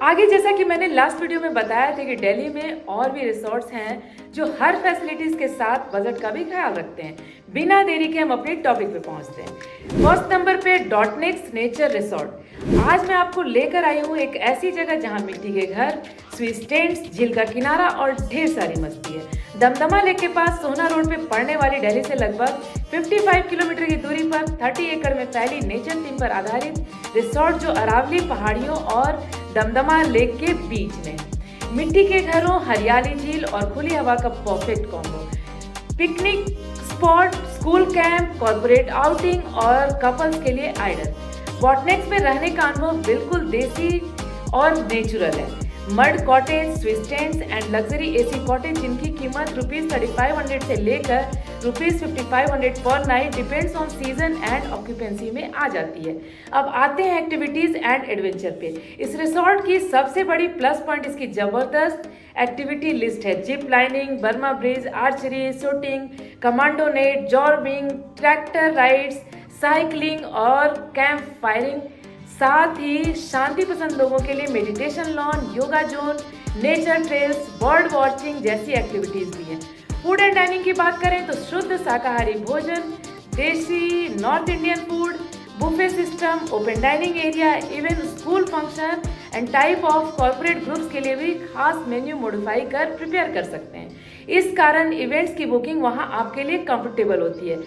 आगे जैसा कि मैंने लास्ट वीडियो में बताया था कि दिल्ली में और भी रिसोर्ट्स हैं जो हर फैसिलिटीज के साथ बजट का भी ख्याल रखते हैं। बिना देरी के हम अपने टॉपिक पे पहुंचते हैं। फर्स्ट नंबर पे डॉटनेक्स नेचर रिसोर्ट। आज मैं आपको लेकर आई हूँ एक ऐसी जगह जहाँ मिट्टी के घर, स्विस टेंट्स, झील का किनारा और ढेर सारी मस्ती है। दमदमा लेक के पास सोना रोड पे पड़ने वाली दिल्ली से लगभग 55 किलोमीटर की दूरी पर 30 एकड़ में फैली नेचर थीम पर आधारित रिसोर्ट जो अरावली पहाड़ियों और दमदमा लेक के बीच में। मिट्टी के घरों, हरियाली झील और खुली हवा का perfect combo. Picnic spot, school camp, corporate outing और कपल्स के लिए आइडल। डॉटनेक्स में रहने का अनुभव बिल्कुल देसी और नेचुरल है। Mud cottage, Swiss tents and luxury AC cottage जिनकी कीमत ₹3500 से लेकर ₹5500 पर night depends on season and occupancy में आ जाती है। अब आते हैं एक्टिविटीज एंड एडवेंचर पे। इस रिसोर्ट की सबसे बड़ी प्लस पॉइंट इसकी जबरदस्त एक्टिविटी लिस्ट है। Zip lining, Burma bridge, archery, shooting, commando net, zorbing, tractor rides, cycling और कैंप फायरिंग। साथ ही शांति पसंद लोगों के लिए meditation lawn, yoga zone, nature trails, bird watching जैसी एक्टिविटीज भी हैं। फूड एंड डाइनिंग की बात करें तो शुद्ध शाकाहारी भोजन, देसी north Indian food, buffet system, open dining area, even school function and type of corporate groups के लिए भी खास मेन्यू मॉडिफाई कर प्रिपेयर कर सकते हैं। इस कारण इवेंट्स की बुकिंग वहां आपके लिए कंफर्टेबल होती है।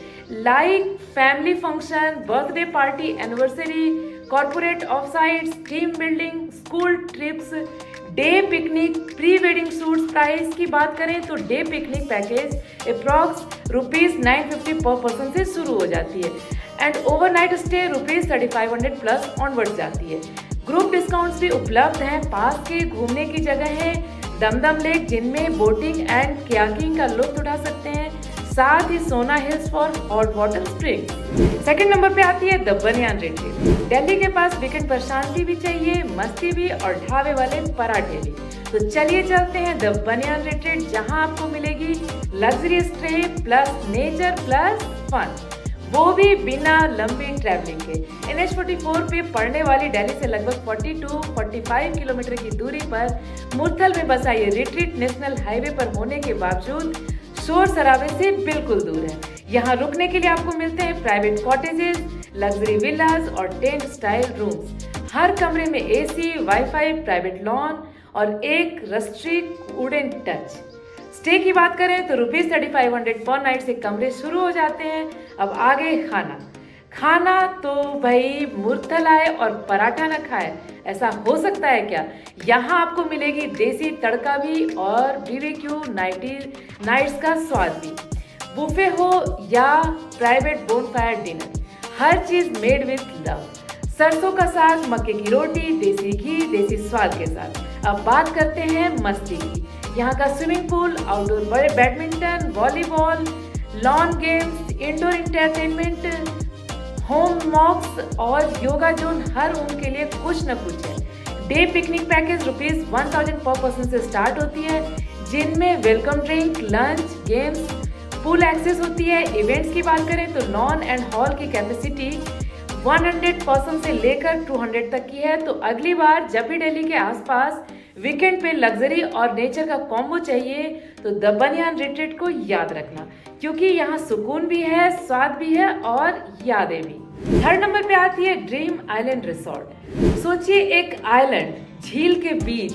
Like family function, birthday party, anniversary, corporate of sites, team building, school trips, day picnic, pre wedding shoots. Price की बात करें तो डे पिकनिक पैकेज अप्रॉक्स ₹950 पर पर्सन से शुरू हो जाती है and overnight stay ₹3500 plus onward जाती है। ग्रुप डिस्काउंट्स भी उपलब्ध हैं। पास के घूमने की जगह है दमदम लेक जिनमें बोटिंग एंड कयाकिंग का लुत्फ उठा सकते हैं, साथ ही सोना hills for hot water spring. Second number पे आती है द बनियान रिट्रीट। दिल्ली के पास वीकेंड पर शांति भी चाहिए, मस्ती भी और ढाबे वाले पराठे भी। तो चलिए चलते हैं द बनियान रिट्रीट जहां आपको मिलेगी luxury stay plus nature plus fun, वो भी बिना लंबी ट्रैवलिंग के। NH44 पे पड़ने वाली दिल्ली से लगभग 42-45 किलोमीटर की दूरी पर मुरथल में बसा ये रिट्रीट नेशनल हाईवे पर होने के बावजूद शोर शराबे से बिल्कुल दूर है। यहाँ रुकने के लिए आपको मिलते हैं प्राइवेट कॉटेजेस, लग्जरी विलास और टेंट स्टाइल रूम्स। हर कमरे में AC, वाईफाई, प्राइवेट लॉन और एक रस्ट्रिक वुडन टच। स्टे की बात करें तो ₹3500 पर नाइट से कमरे शुरू हो जाते हैं। अब आगे खाना तो भाई मुरथल आए और पराठा न खाए, ऐसा हो सकता है क्या? यहाँ आपको मिलेगी देसी तड़का भी और BBQ नाइट्स का स्वाद भी। बुफे हो या प्राइवेट बोनफायर डिनर, हर चीज मेड विथ लव। सरसों का साग, मक्के की रोटी, देसी घी, देसी स्वाद के साथ। अब बात करते हैं मस्ती की। यहाँ का swimming pool, outdoor badminton, volleyball, lawn games, indoor entertainment, home मॉक्स और योगा जोन, हर उनके लिए कुछ न कुछ है। डे पिकनिक पैकेज ₹1000 पर पर्सन से स्टार्ट होती है जिनमें welcome drink, lunch, games, pool access होती है। इवेंट्स की बात करें तो लॉन एंड हॉल की कैपेसिटी 100 पर्सन से लेकर 200 तक की है। तो अगली बार जब भी दिल्ली के आसपास वीकेंड पे लग्जरी और नेचर का कॉम्बो चाहिए तो द बनियान रिट्रीट को याद रखना, क्योंकि यहाँ सुकून भी है, स्वाद भी है और यादें भी। थर्ड नंबर पे आती है ड्रीम आइलैंड रिसोर्ट। सोचिए एक आइलैंड, झील के बीच,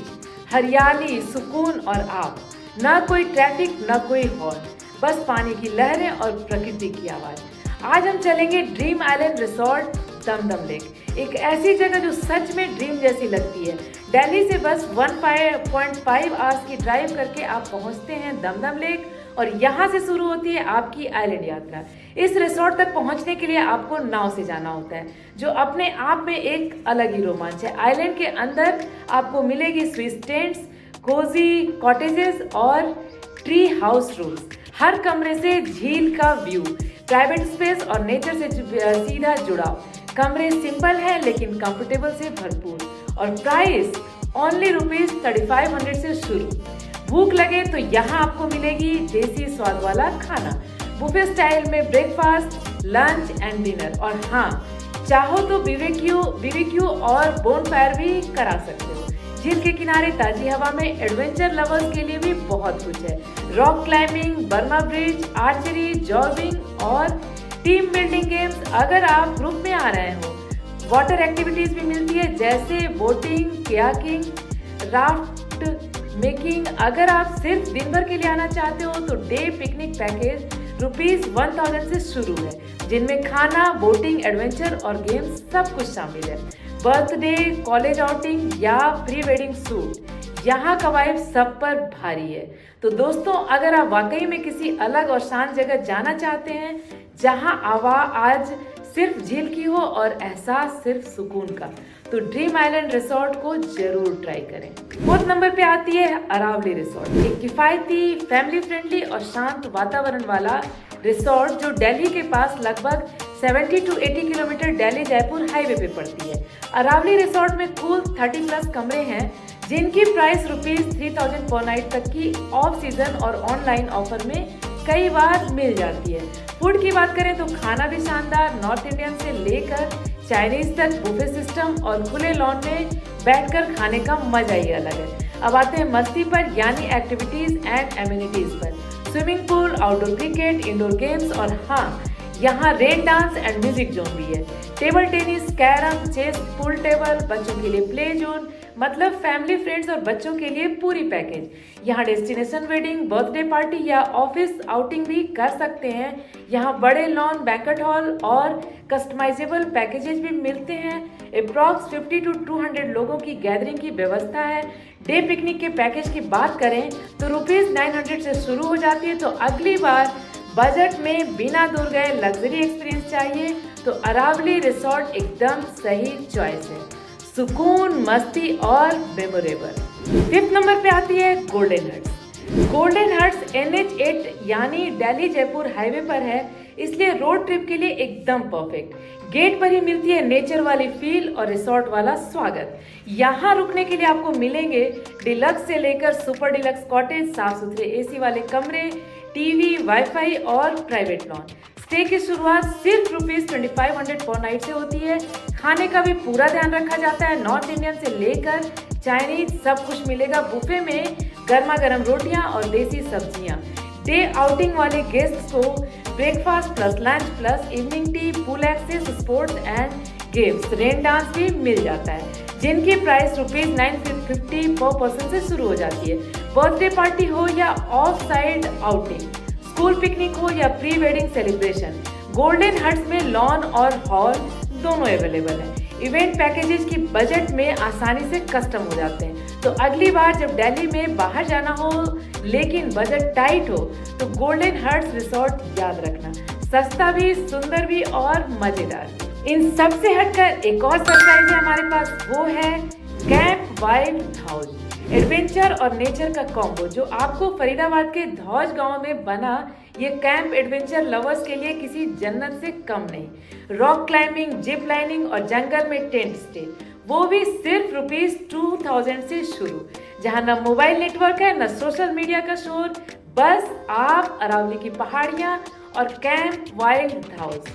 हरियाली, सुकून और आप, ना कोई ट्रैफिक, ना कोई हॉर्न, बस पानी की लहरें और प्रकृति की आवाज। आज हम चलेंगे dream island resort Dumdum lake, एक ऐसी जगह जो सच में ड्रीम जैसी लगती है। दिल्ली से बस 1.5 आवर्स की ड्राइव करके आप पहुंचते हैं दमदम लेक और यहाँ से शुरू होती है आपकी आइलैंड यात्रा। इस रिसोर्ट तक पहुंचने के लिए आपको नाव से जाना होता है जो अपने आप में एक अलग ही रोमांच है। आइलैंड के अंदर आपको मिलेगी स्विस टेंट्स, कोजी कॉटेजेस और ट्री हाउस रूम्स। हर कमरे से झील का व्यू, प्राइवेट स्पेस और नेचर से सीधा जुड़ाव। कमरे सिंपल है लेकिन कंफर्टेबल से भरपूर और प्राइस ओनली ₹3500 से शुरू। भूख लगे तो यहाँ आपको मिलेगी देसी स्वाद वाला खाना, बुफे स्टाइल में ब्रेकफास्ट, लंच एंड डिनर, और हाँ चाहो तो BBQ और बोनफायर भी करा सकते हो। झील के किनारे ताजी हवा में एडवेंचर लवर्स के लिए भी बहुत कुछ है। Rock climbing, Burma bridge, archery, jogging और टीम बिल्डिंग गेम्स अगर आप ग्रुप में आ रहे हो। वाटर एक्टिविटीज भी मिलती है जैसे बोटिंग, कयाकिंग, राफ्ट मेकिंग। अगर आप सिर्फ दिन भर के लिए आना चाहते हो तो डे पिकनिक पैकेज ₹1000 से शुरू है, जिनमें खाना, बोटिंग, एडवेंचर और गेम्स सब कुछ शामिल है। बर्थडे, कॉलेज आउटिंग या प्री वेडिंग शूट, यहाँ का वाइब सब पर भारी है। तो दोस्तों, अगर आप वाकई में किसी अलग और शांत जगह जाना चाहते हैं जहाँ आवाज सिर्फ झील की हो और एहसास सिर्फ सुकून का, तो ड्रीम आइलैंड रिसोर्ट को जरूर ट्राई करें। 4th नंबर पे आती है अरावली रिसोर्ट, एक किफायती, फैमिली फ्रेंडली और शांत वातावरण वाला रिसोर्ट जो दिल्ली के पास लगभग 70 to 80 kilometre Delhi Jaipur highway पे पड़ती है। अरावली रिसोर्ट में कुल 30+ कमरे हैं, जिनकी प्राइस ₹3000 पर नाइट तक की ऑफ सीजन और ऑनलाइन ऑफर में कई बार मिल जाती है। फूड की बात करें तो खाना भी शानदार, नॉर्थ इंडियन से लेकर चाइनीज तक बुफे सिस्टम और खुले लॉन में बैठकर खाने का मजा ही अलग है। अब आते हैं मस्ती पर, यानी एक्टिविटीज एंड एम्यूनिटीज पर। Swimming pool, outdoor cricket, indoor games और हाँ, यहाँ rain dance and music zone भी है। Table tennis, carrom, chess, pool table, बच्चों के लिए प्ले जोन, मतलब फैमिली, फ्रेंड्स और बच्चों के लिए पूरी पैकेज। यहाँ डेस्टिनेशन वेडिंग, बर्थडे पार्टी या ऑफिस आउटिंग भी कर सकते हैं। यहाँ बड़े लॉन, बैंक्वेट हॉल और कस्टमाइजेबल पैकेजेस भी मिलते हैं। अप्रॉक्स 50 to 200 लोगों की गैदरिंग की व्यवस्था है। डे पिकनिक के पैकेज की बात करें तो ₹900 से शुरू हो जाती है। तो अगली बार बजट में बिना दूर गए लग्जरी एक्सपीरियंस चाहिए तो अरावली रिसोर्ट एकदम सही चॉइस है। सुकून, मस्ती और मेमोरेबल। 5th नंबर पे आती है golden huts. Golden huts NH8 यानी दिल्ली जयपुर हाईवे पर है, इसलिए रोड ट्रिप के लिए एकदम परफेक्ट। गेट पर ही मिलती है नेचर वाली फील और रिसोर्ट वाला स्वागत। यहाँ रुकने के लिए आपको मिलेंगे डिलक्स से लेकर सुपर डिलक्स कॉटेज, साफ सुथरे AC वाले कमरे, टीवी, वाईफाई और प्राइवेट लॉन। स्टे की शुरुआत सिर्फ ₹2500 पर नाइट से होती है। खाने का भी पूरा ध्यान रखा जाता है, नॉर्थ इंडियन से लेकर चाइनीज सब कुछ मिलेगा। बुफे में गर्मा गर्म रोटियां और देसी सब्जियां। डे आउटिंग वाले गेस्ट्स को breakfast plus lunch plus evening tea, pool access, sports and games, rain dance भी मिल जाता है, जिनकी प्राइस ₹950 पर पर्सन से शुरू हो जाती है। बर्थडे पार्टी हो या of side outing, school picnic हो या pre wedding celebration, golden huts में लॉन और हॉल दोनों अवेलेबल है। इवेंट पैकेजेस की बजट में आसानी से कस्टम हो जाते हैं। तो अगली बार जब दिल्ली में बाहर जाना हो लेकिन बजट टाइट हो तो गोल्डन हट्स रिसोर्ट याद रखना। सस्ता भी, सुंदर भी और मजेदार। इन सब से हटकर एक और सरप्राइज है हमारे पास, वो है कैंप वाइल्ड हाउस। एडवेंचर और नेचर का कॉम्बो जो आपको फरीदाबाद के धौज गांव में बना। ये कैंप एडवेंचर लवर्स के लिए किसी जन्नत से कम नहीं। रॉक क्लाइंबिंग, जिप लाइनिंग और जंगल में टेंट स्टे, वो भी सिर्फ ₹2000 से शुरू। जहां न मोबाइल नेटवर्क है, न सोशल मीडिया का शोर, बस आप, अरावली की पहाड़ियां और कैंप वाइल्ड हाउस।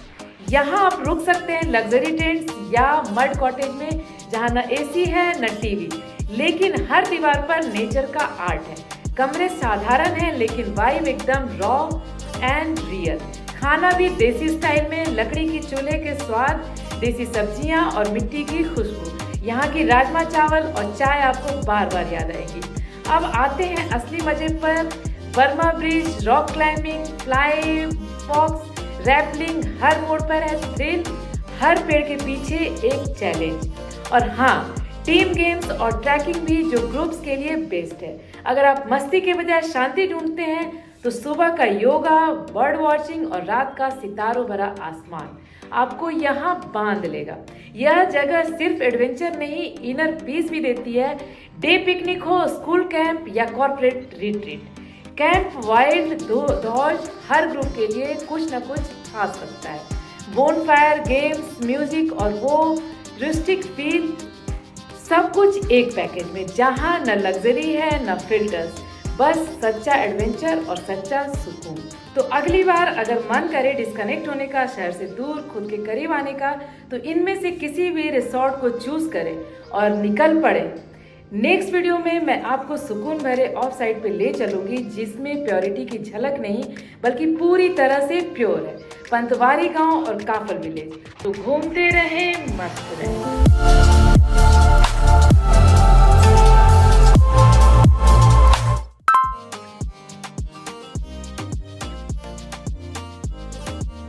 यहाँ आप रुक सकते हैं लग्जरी टेंट्स या मड कॉटेज में, जहाँ न AC है न टीवी, लेकिन हर दीवार पर नेचर का आर्ट है। कमरे साधारण हैं लेकिन वाइब एकदम रॉ एंड रियल। खाना भी देसी स्टाइल में, लकड़ी की चूल्हे के स्वाद, देसी सब्जियां और मिट्टी की खुशबू। यहाँ की राजमा चावल और चाय आपको बार बार याद आएगी। अब आते हैं असली मजे पर। Burma bridge, rock climbing, fly fox, rappelling, हर मोड़ पर है थ्रिल, हर पेड़ के पीछे एक चैलेंज। और हाँ, टीम गेम्स और ट्रैकिंग भी जो ग्रुप्स के लिए बेस्ट है। अगर आप मस्ती के बजाय शांति ढूंढते हैं तो सुबह का योगा, बर्ड वॉचिंग और रात का सितारों भरा आसमान आपको यहाँ बांध लेगा। यह जगह सिर्फ एडवेंचर नहीं, इनर पीस भी देती है। डे पिकनिक हो, स्कूल कैंप या corporate retreat, camp wild Dhauj हर ग्रुप के लिए कुछ न कुछ खास रखता है। बोनफायर, गेम्स, म्यूजिक और वो रूस्टिक फील, सब कुछ एक पैकेज में, जहां न लग्जरी है न फिल्टर्स, बस सच्चा एडवेंचर और सच्चा सुकून। तो अगली बार अगर मन करे डिस्कनेक्ट होने का, शहर से दूर खुद के करीब आने का, तो इनमें से किसी भी रिसोर्ट को चूज करें और निकल पड़े नेक्स्ट वीडियो में मैं आपको सुकून भरे ऑफ साइड पे ले चलूंगी, जिसमें प्योरिटी की झलक नहीं बल्कि पूरी तरह से प्योर है। पंतवारी गांव और काफल विलेज। तो घूमते रहे, मस्त रहे।